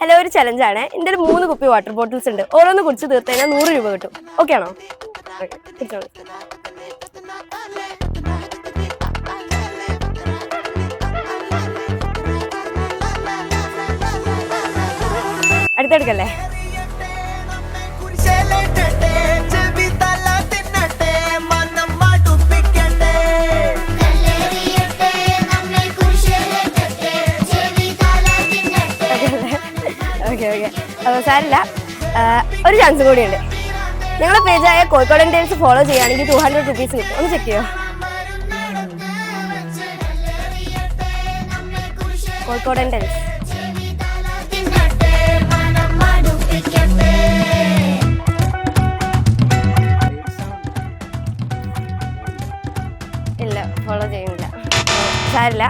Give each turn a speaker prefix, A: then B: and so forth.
A: Hello, ഒരു ചലഞ്ചാണ്. എൻ്റെ 3 കുപ്പി വാട്ടർ ബോട്ടിൽസ് ഉണ്ട്. ഓരോന്ന് കുടിച്ച് തീർത്ത് കഴിഞ്ഞാൽ 100 രൂപ കിട്ടും. ഓക്കെ ആണോ? അടുത്തെടുക്കല്ലേ? ഓക്കെ ഓക്കെ, അപ്പോൾ സാരില്ല, ഒരു ചാൻസ് കൂടിയുണ്ട്. ഞങ്ങളുടെ പേജായ കോഴിക്കോടൻ ടൈൽസ് ഫോളോ ചെയ്യുകയാണെങ്കിൽ 200 റുപ്പീസ് കിട്ടും. ഒന്ന് ചെക്ക് ചെയ്യോ? കോഴിക്കോടൻ ടൈൽസ്. ഇല്ല, ഫോളോ ചെയ്യുന്നില്ല. സാരില്ല.